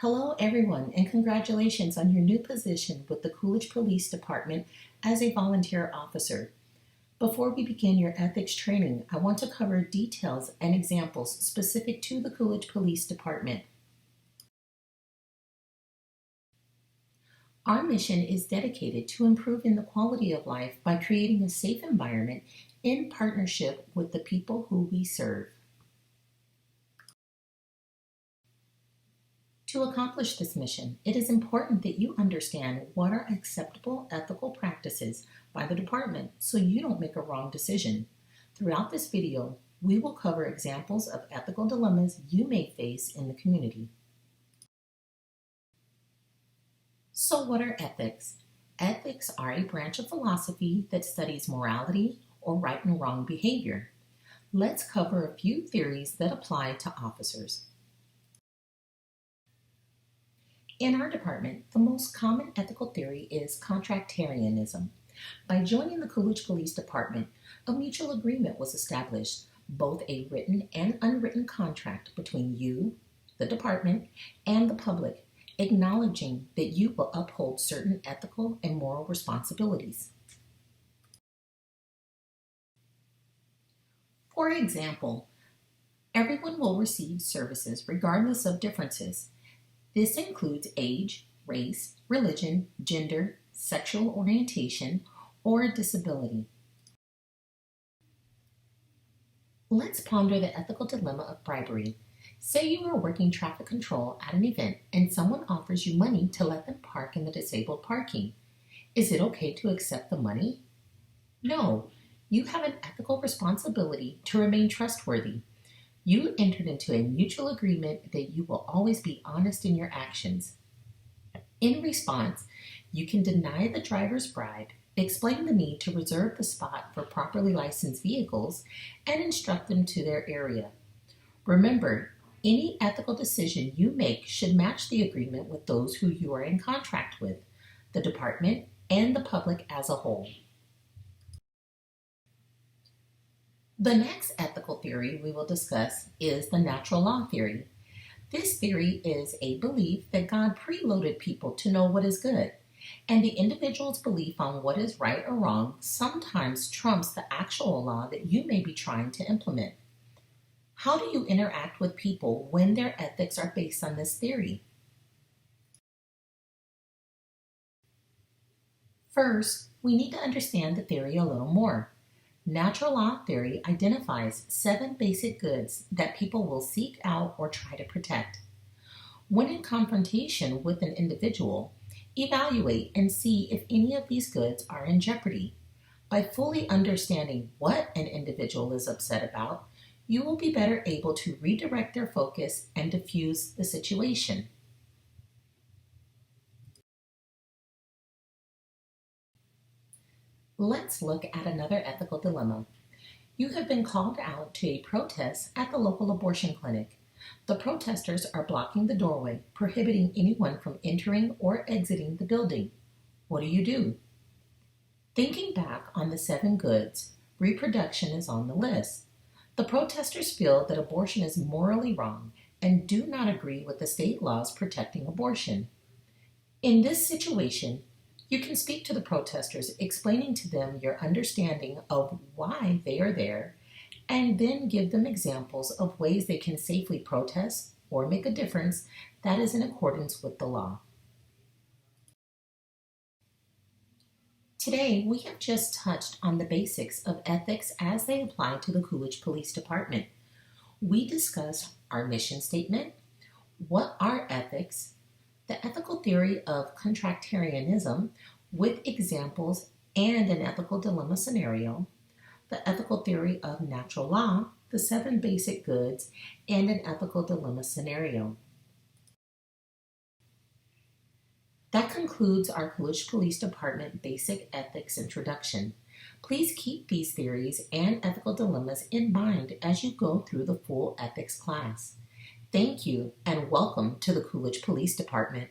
Hello, everyone, and congratulations on your new position with the Coolidge Police Department as a volunteer officer. Before we begin your ethics training, I want to cover details and examples specific to the Coolidge Police Department. Our mission is dedicated to improving the quality of life by creating a safe environment in partnership with the people who we serve. To accomplish this mission, it is important that you understand what are acceptable ethical practices by the department so you don't make a wrong decision. Throughout this video, we will cover examples of ethical dilemmas you may face in the community. So what are ethics? Ethics are a branch of philosophy that studies morality or right and wrong behavior. Let's cover a few theories that apply to officers. In our department, the most common ethical theory is contractarianism. By joining the Coolidge Police Department, a mutual agreement was established, both a written and unwritten contract between you, the department, and the public, acknowledging that you will uphold certain ethical and moral responsibilities. For example, everyone will receive services regardless of differences. This includes age, race, religion, gender, sexual orientation, or disability. Let's ponder the ethical dilemma of bribery. Say you are working traffic control at an event and someone offers you money to let them park in the disabled parking. Is it okay to accept the money? No, you have an ethical responsibility to remain trustworthy. You entered into a mutual agreement that you will always be honest in your actions. In response, you can deny the driver's bribe, explain the need to reserve the spot for properly licensed vehicles, and instruct them to their area. Remember, any ethical decision you make should match the agreement with those who you are in contract with, the department, and the public as a whole. The next ethical theory we will discuss is the natural law theory. This theory is a belief that God preloaded people to know what is good, and the individual's belief on what is right or wrong sometimes trumps the actual law that you may be trying to implement. How do you interact with people when their ethics are based on this theory? First, we need to understand the theory a little more. Natural law theory identifies 7 basic goods that people will seek out or try to protect. When in confrontation with an individual, evaluate and see if any of these goods are in jeopardy. By fully understanding what an individual is upset about, you will be better able to redirect their focus and diffuse the situation. Let's look at another ethical dilemma. You have been called out to a protest at the local abortion clinic. The protesters are blocking the doorway, prohibiting anyone from entering or exiting the building. What do? Thinking back on the 7 goods, reproduction is on the list. The protesters feel that abortion is morally wrong and do not agree with the state laws protecting abortion. In this situation, you can speak to the protesters, explaining to them your understanding of why they are there, and then give them examples of ways they can safely protest or make a difference that is in accordance with the law. Today, we have just touched on the basics of ethics as they apply to the Coolidge Police Department. We discussed our mission statement, what are ethics, the ethical theory of contractarianism with examples and an ethical dilemma scenario, the ethical theory of natural law, the 7 basic goods, and an ethical dilemma scenario. That concludes our Coolidge Police Department Basic Ethics Introduction. Please keep these theories and ethical dilemmas in mind as you go through the full ethics class. Thank you and welcome to the Coolidge Police Department.